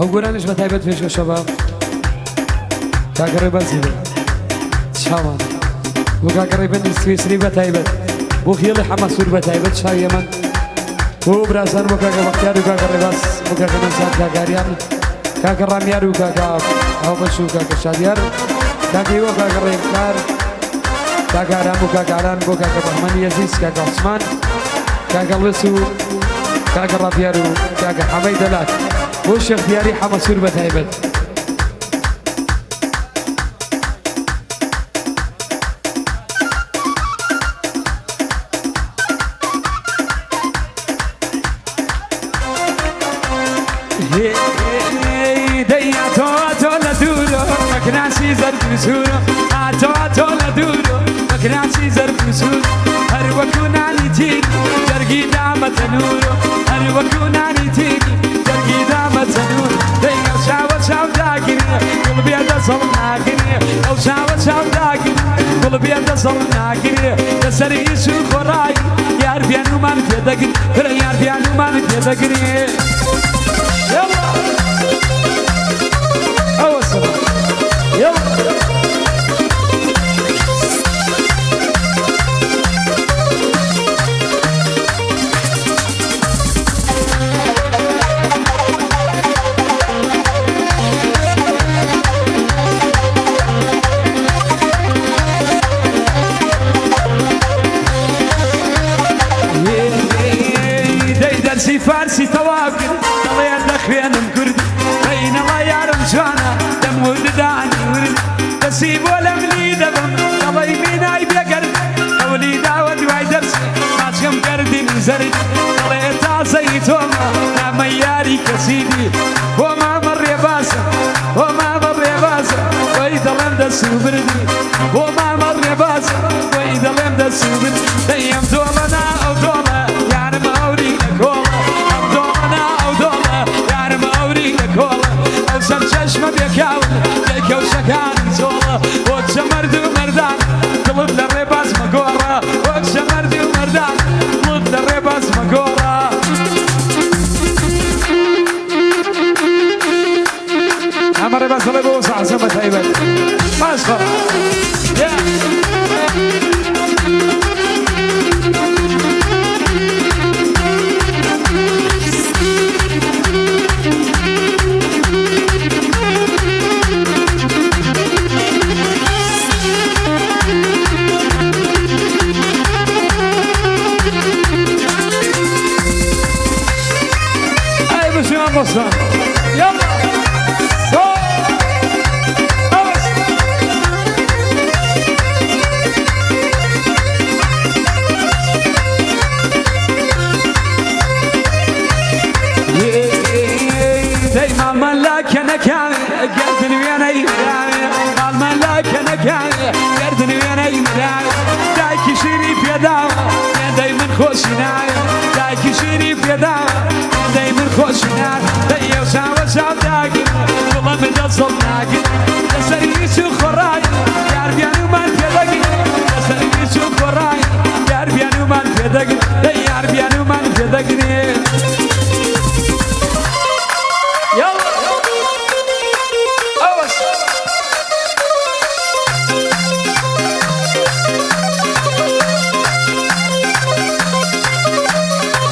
هەوگورانش بە تایبەت پێشکە شەباب کاکەڕێ بەرزی بێ چاوان بۆ کاکەڕێ بەندی سوێسری بە تایبەت بۆ خێڵی حەمەسوور بە تایبەت شاوی ئەمەن بۆ برازان بۆ کاکە بەختیار و کاکەڕێ باس بۆ کاکە نەمسات کاکاریان کاکە ڕامیار و کاکە هاوبەش و کاکە شادیار کاکە هیوە کاکە ڕێکار کاکە ئارام و کاکە ئاران بۆ کاکە بەحمەنی عەزیز کاکە عوسمان کاکە لوس و کاکە ڕاپیار و کاکە حەمەی دەلات بۆ شێخدیاری حەمەسوور بە تایبەت مكناسي زرق وسورو عتو لدورو مكناسي زرق وسورو هر وكوناني تيني جرقي دامة نورو هر وكوناني تيني جرقي دامة نورو دير شاو داكني قلبي اتصل ناكني او شاو داكني قلبي اتصل ناكني تسري شوخ وراي يار بيانو ما نتدقني يار بيانو ما نتدقني يلا اول صباح يلا درسي فارسي توابقر طليت دخوينم كردي بين الله يارم جوانا دم ورداني ورد تسيب ولا ملي دبم طلي ميناي بيقرد قولي داود واي درسي ماشكم كردي نزرد طليت عصيت وما مياري كسيدي وما مر يباسا وما مر يباسا وإذا لم دسو بردي وما مر يباسا وإذا لم دسو بردي ديم دولنا أو دولا يعني موري لكولا أو دولنا أو دولا يعني موري لكولا أو سر چشم بيكاول جيكو شكاني زولا وكش مردو مردان قلب للرباز مقورا وكش مردو مردان قلب للرباز مقورا أما رباز اللي بوسع سمت هيبت ماشفر Yalla. دايما ملاك انا كان قردني ويانا قال ملاك انا كان قردني ويانا دايك شريف يا داوة دايما خوشنا دايك شريف يا داوة دايما خوشنا دايو شاو داقي والله من تصل ناقي تسري خراي يا ربيانو ما تدقي تسري خراي يا ربيانو ما تدقي يا ربيانو ما تدقي يلا أوس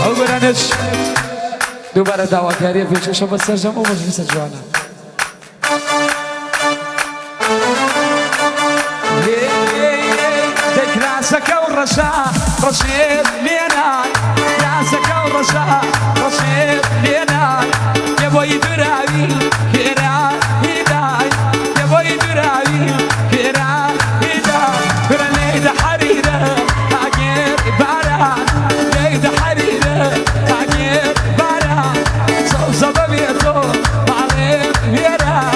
أوبرانش دوباره دعوتگری پیشکش با سرجم و مجلس جوانا ديك راسك والرشاء رشيد لينا راسك والرشاء رشيد لينا يا بوي دراوي كرا هداي يا بوي دراوي كرا هداي فرنيد حريره تاجر باران ليد حريره تاجر باران سببيتو معلم هيرا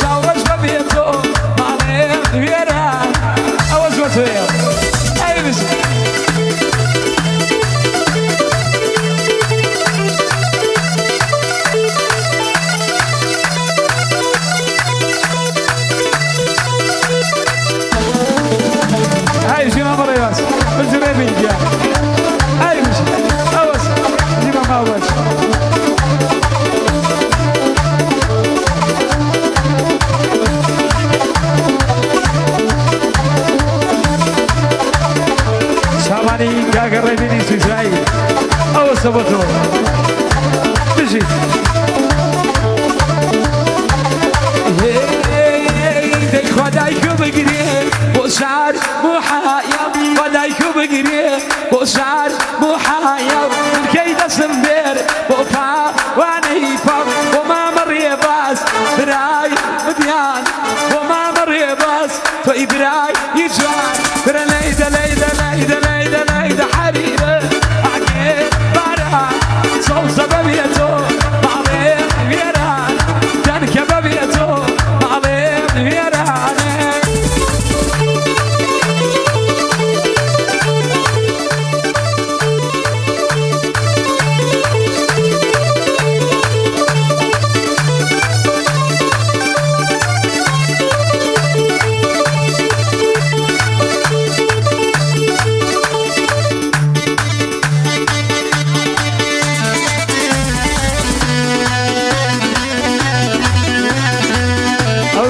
شاورش ببيتو معلم هيرا أوز وتويا أي بس سبتو بجي دي خدايكو بقري وشعر محايا خدايكو بقري وشعر محايا من كيد سمبير وفا واني فا وما مري باس براي مديان وما مري باس توي براي يجوان برا ليدا ليدا ليدا ليدا ليدا حبيبه عقيد بارا صوت سببيتو بعضين ويران تنك ببيتو بعضين ويران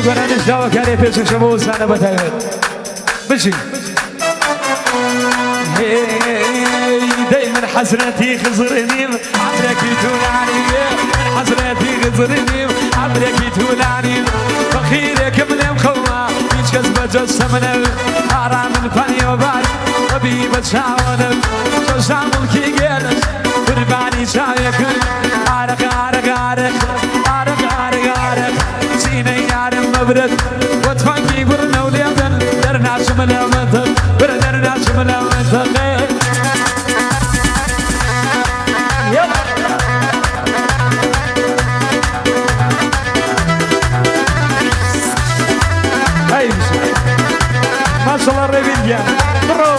برانش داوا كاري بيسو شموز أنا بتايبت بشي دايما حسرتي خزرني عمرك يتولعني من حسرتي خزرني عمرك يتولعني فخيرك من مخوة يشكز بجسمنا حرام من فني وبعد طبيبة شاونك شو شامل كي جالس قرباني شايك عارق عارق عارق عارق عارق عارق سيني يارم مبرد وتفنكي برنا وليدن درنا شملا منطق برنا شملا منطق هاي ما شاء الله الربيع برو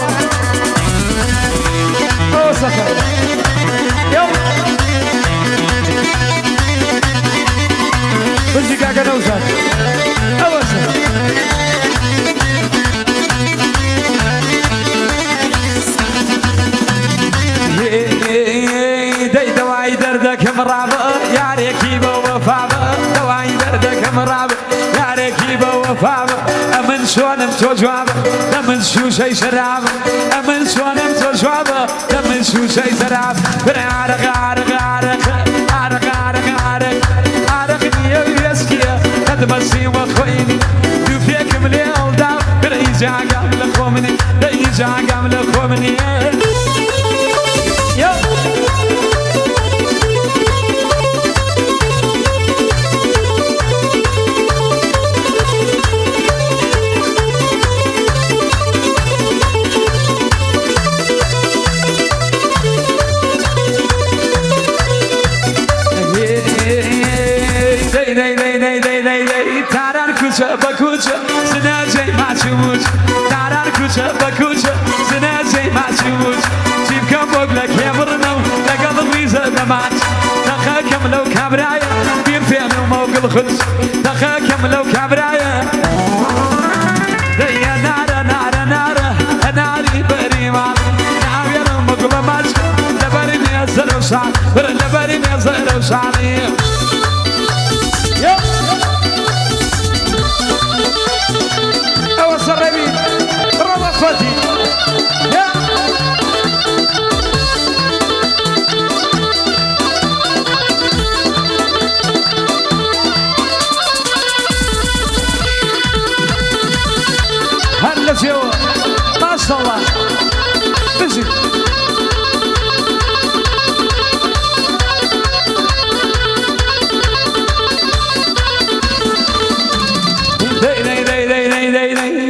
برو سفر يلا بجي كاكا نوزات أوسط داي دواعي دردك مرابع يا ركيبة وفابة دواعي دردك مرابع يا ركيبة وفابة أمن شوانم توجواب أمن شو شي شراب أمن شوانم توجواب أمن شو شي شراب برعارق عارق عارق عارق عارق عارق عارق نيو يسكيا قد مسي وخويني يفيك ملي أولداو بريجا قامل خومني بريجا قامل خومني Bakucha, Sinaje Machuch, Taran Kucha, Bakucha, Sinaje Machuch, Chief Kambog like Camerano, like other Lisa the match, Naka Kamalo Cabraya, Bimpano Mogul Huts, Naka Kamalo Cabraya, they are nada, and I very well. Now you know Mogula Match, the very near Zero Shot, but the very near Zero Shot. الربيع برافو اخواتي يا هلا سوا ما شاء الله بجي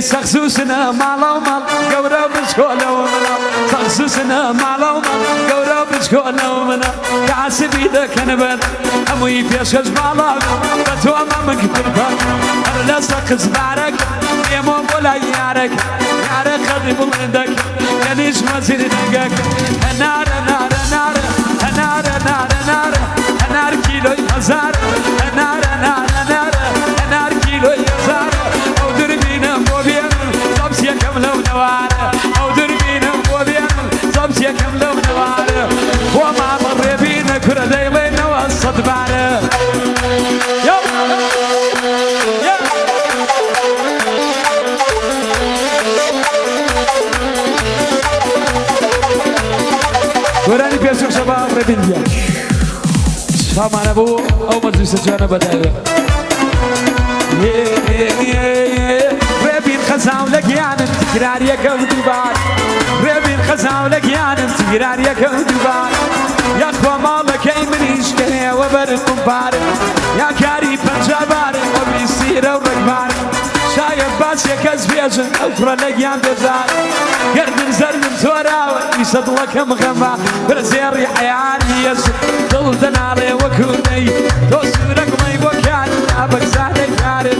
سخسوسنا مالو مال قورا بشكولا ومنا سخسوسنا مالو مال قورا بشكولا ومنا كعسبي ذاك نبات أموي بيشج مالا بتو أمامك تربات أنا سخس بارك يمو ولا يارك يارك خذي بلندك ينيش مزيد دقك نار نار نار نار نار نار نار كيلو هزار نار نار نار نار كيلو هزار أو دربينا موبيا صبسيا كملو نوار أو دربينا موبيا صبسيا كملو نوار وما مر بينا كرة دايلين وسط بعنا وراني بيسوق شباب ربنديا شامان ابو او مجلس جوانا بداية ربين خزاو لك يعني تقرار يا كود البار ربين خزاو لك يعني تقرار يا كود البار يا اخوة مالك اي منيش كهي وبرق مبار يا كاري بنجابار وبيصير ورقبار شايف باس يا كزبيجن اخرى لقيان بزار قردن زردن توراوي يصد لك مغمى برزيري حياني يسر ضلدن علي وكوني توسورك مي وكاني ابك زادك عارف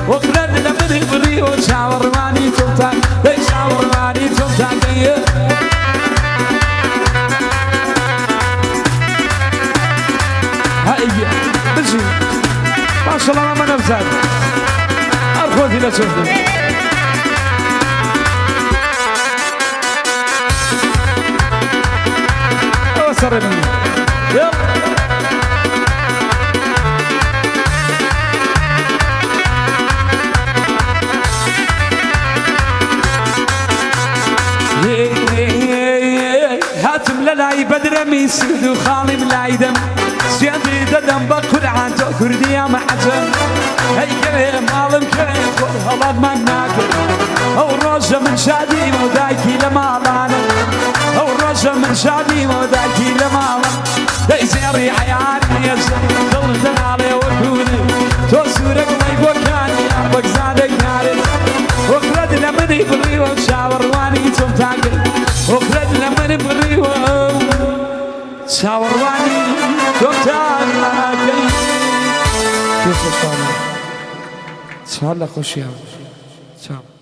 وقرن لمن بري وشاور ماني تمتان ليش شاور ماني تمتان هاي بجي ما شاء الله ما نفزاد أرخوتي لا تشوفني وصرني يلا هاتم للاي بدر ميسد وخالي ملايدم سيادي ددم بقر عانتو كردي يا محجم هاي كريه مالم كريه خور هلاد مقناكر او روجة من شادي مودايكي لمالانا او روجة من شادي مودايكي لمالانا دايزيري حياني يسر دولتن علي وكوني توسورك ميبوكاني ابك زادك ناري وقرد لمن يبري وشاور واني تمتاكر وقرد لمن يبري شاور واني تمتاكر كيف ان شاء الله ان شاء الله خوش يا شام